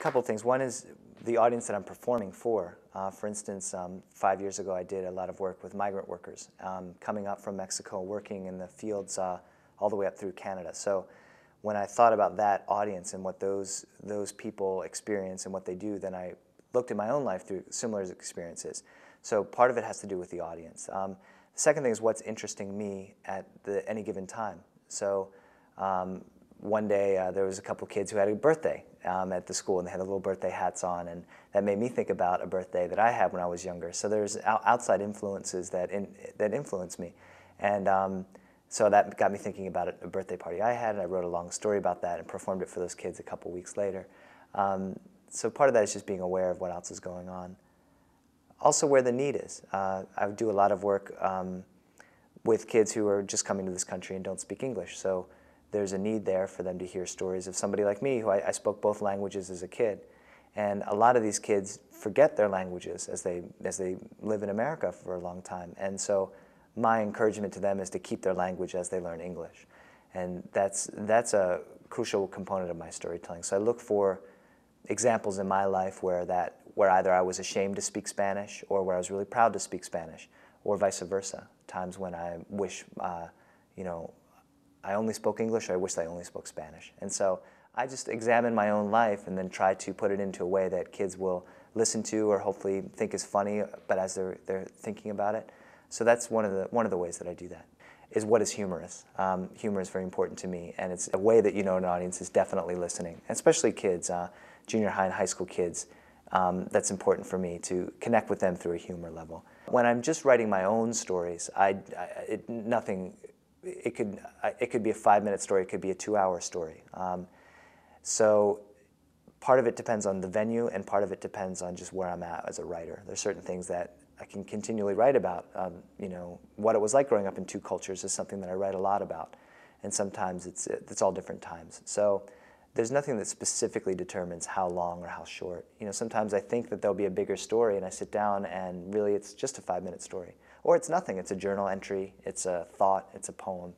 couple of things. One is the audience that I'm performing for. For instance, 5 years ago I did a lot of work with migrant workers coming up from Mexico, working in the fields all the way up through Canada. So when I thought about that audience and what those people experience and what they do, then I looked at my own life through similar experiences. So part of it has to do with the audience. The second thing is what's interesting me at any given time. So one day there was a couple kids who had a birthday at the school, and they had the little birthday hats on, and that made me think about a birthday that I had when I was younger. So there's outside influences that influenced me, and so that got me thinking about a birthday party I had, and I wrote a long story about that and performed it for those kids a couple weeks later. So part of that is just being aware of what else is going on. Also where the need is. I do a lot of work with kids who are just coming to this country and don't speak English. So there's a need there for them to hear stories of somebody like me, who I spoke both languages as a kid. And a lot of these kids forget their languages as they live in America for a long time. And so my encouragement to them is to keep their language as they learn English. And that's a crucial component of my storytelling. So I look for examples in my life where either I was ashamed to speak Spanish or where I was really proud to speak Spanish, or vice versa. Times when I wish, I only spoke English, or I wish I only spoke Spanish. And so I just examine my own life and then try to put it into a way that kids will listen to or hopefully think is funny, but as they're thinking about it. So that's one of the ways that I do that, is what is humorous. Humor is very important to me, and it's a way that an audience is definitely listening, especially kids, junior high and high school kids. That's important for me to connect with them through a humor level. When I'm just writing my own stories, it could be a 5-minute story, it could be a 2-hour story. So part of it depends on the venue, and part of it depends on just where I'm at as a writer. There's certain things that I can continually write about. What it was like growing up in two cultures is something that I write a lot about, and sometimes it's all different times. So there's nothing that specifically determines how long or how short. Sometimes I think that there'll be a bigger story, and I sit down and really it's just a 5-minute story. Or it's nothing, it's a journal entry, it's a thought, it's a poem.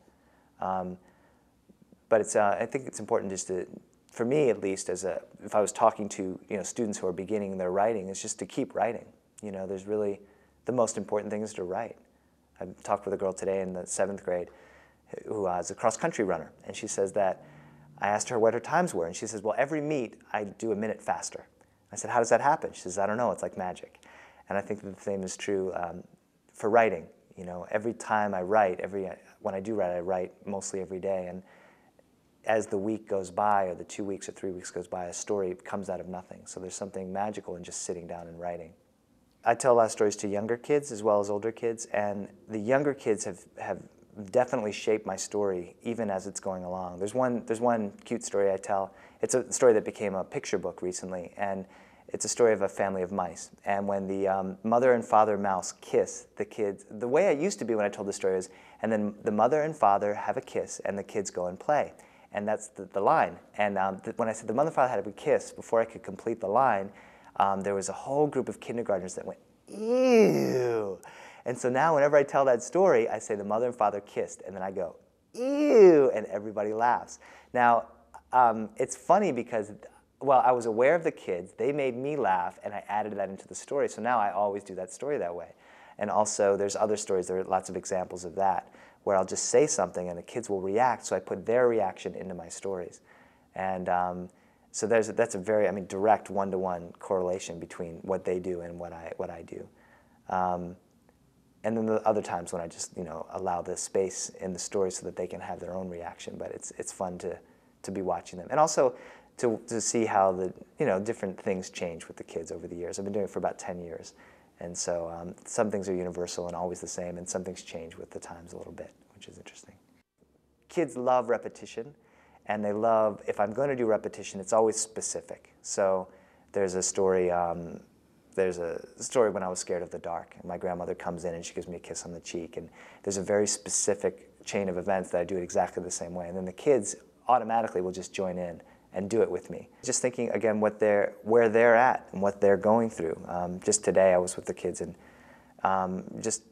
But I think it's important just to, for me at least, if I was talking to students who are beginning their writing, is just to keep writing. There's really, the most important thing is to write. I talked with a girl today in the 7th grade who is a cross-country runner, and she says that, I asked her what her times were, and she says, well, every meet I do a minute faster. I said, how does that happen? She says, I don't know, it's like magic. And I think that the same is true for writing. Every time I write, when I do write, I write mostly every day, and as the week goes by, or the 2 weeks or 3 weeks goes by, a story comes out of nothing. So there's something magical in just sitting down and writing. I tell a lot of stories to younger kids as well as older kids, and the younger kids have definitely shaped my story even as it's going along. There's one cute story I tell. It's a story that became a picture book recently, and it's a story of a family of mice. And when the mother and father mouse kiss, the kids, the way it used to be when I told the story is, and then the mother and father have a kiss and the kids go and play. And that's the line. And when I said the mother and father had a kiss, before I could complete the line, there was a whole group of kindergartners that went, ew. And so now whenever I tell that story, I say the mother and father kissed, and then I go, ew, and everybody laughs. Now, it's funny because, well, I was aware of the kids, they made me laugh, and I added that into the story, so now I always do that story that way. And also, there's other stories, there are lots of examples of that, where I'll just say something and the kids will react, so I put their reaction into my stories. And so that's a very, direct one-to-one correlation between what they do and what I do. And then the other times when I just allow the space in the story so that they can have their own reaction. But it's fun to be watching them, and also to see how the different things change with the kids over the years. I've been doing it for about 10 years, and so some things are universal and always the same, and some things change with the times a little bit, which is interesting. Kids love repetition, and they love, if I'm going to do repetition, it's always specific. So there's a story. There's a story when I was scared of the dark, and my grandmother comes in and she gives me a kiss on the cheek, and there's a very specific chain of events that I do it exactly the same way, and then the kids automatically will just join in and do it with me. Just thinking again where they're at and what they're going through. Just today I was with the kids, and just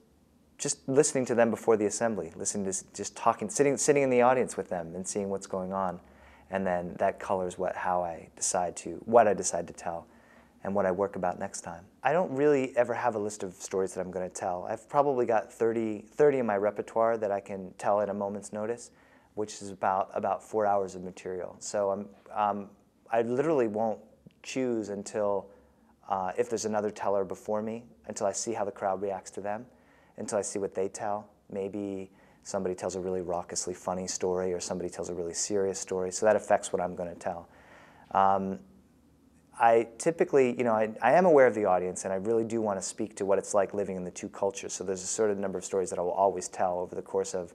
listening to them before the assembly, listening to just talking, sitting in the audience with them and seeing what's going on. and then that colors what I decide to tell and what I work about next time. I don't really ever have a list of stories that I'm going to tell. I've probably got 30 in my repertoire that I can tell at a moment's notice, which is about 4 hours of material. So I literally won't choose until, if there's another teller before me, until I see how the crowd reacts to them, until I see what they tell. Maybe somebody tells a really raucously funny story, or somebody tells a really serious story, so that affects what I'm going to tell. I typically, I am aware of the audience, and I really do want to speak to what it's like living in the two cultures. So there's a certain number of stories that I will always tell over the course of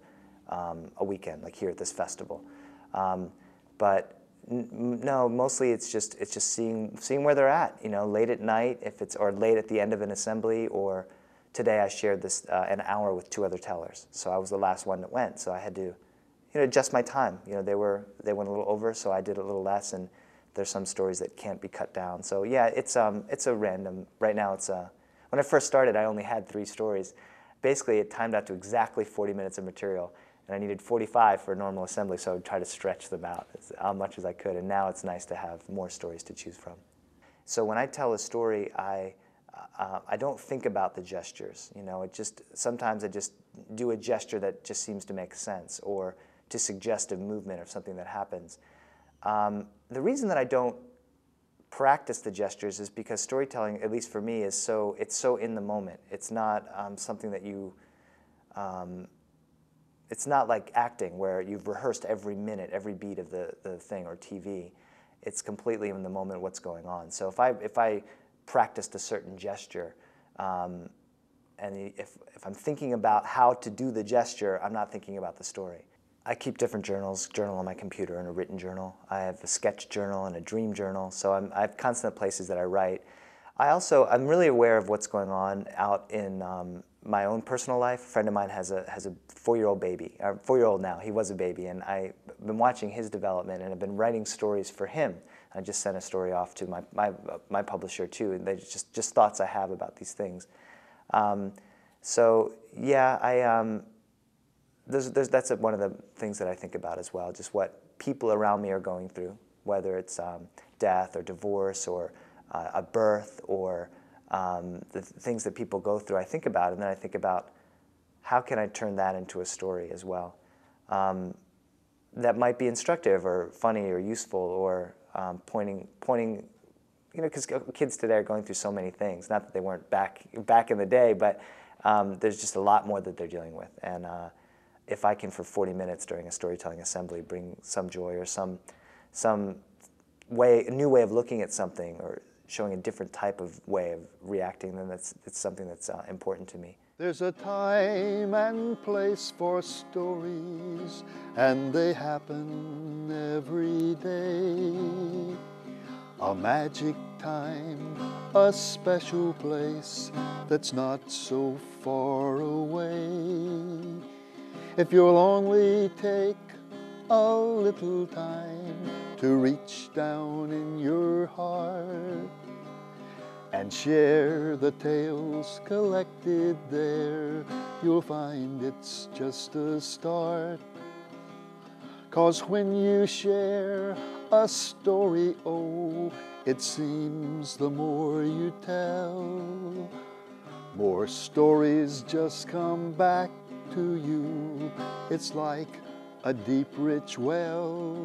a weekend, like here at this festival. But no, mostly it's just seeing where they're at. Late at night, or late at the end of an assembly, or today I shared this an hour with 2 other tellers. So I was the last one that went, so I had to, adjust my time. They went a little over, so I did a little less, and there's some stories that can't be cut down. So yeah, it's a random. Right now, when I first started, I only had 3 stories. Basically, it timed out to exactly 40 minutes of material, and I needed 45 for a normal assembly, so I would try to stretch them out as much as I could. And now it's nice to have more stories to choose from. So when I tell a story, I don't think about the gestures. Sometimes I just do a gesture that just seems to make sense, or to suggest a movement or something that happens. The reason that I don't practice the gestures is because storytelling, at least for me, it's so in the moment. It's not something that it's not like acting where you've rehearsed every minute, every beat of the thing, or TV. It's completely in the moment what's going on. So if I practiced a certain gesture, and if I'm thinking about how to do the gesture, I'm not thinking about the story. I keep different journals, journal on my computer and a written journal. I have a sketch journal and a dream journal, so I have constant places that I write. I'm really aware of what's going on out in my own personal life. A friend of mine has a 4-year-old baby, or 4-year-old now. He was a baby, and I've been watching his development, and I've been writing stories for him. I just sent a story off to my publisher too, and they just thoughts I have about these things. So yeah, that's one of the things that I think about as well, just what people around me are going through, whether it's death or divorce or a birth, or the things that people go through. I think about it, and then I think about how can I turn that into a story as well that might be instructive or funny or useful, or pointing, because kids today are going through so many things. Not that they weren't back in the day, but there's just a lot more that they're dealing with. And if I can, for 40 minutes during a storytelling assembly, bring some joy or some a new way of looking at something, or showing a different type of way of reacting, then it's something that's important to me. There's a time and place for stories, and they happen every day. A magic time, a special place that's not so far away. If you'll only take a little time to reach down in your heart and share the tales collected there, you'll find it's just a start. 'Cause when you share a story, oh, it seems the more you tell, more stories just come back to you. It's like a deep, rich well.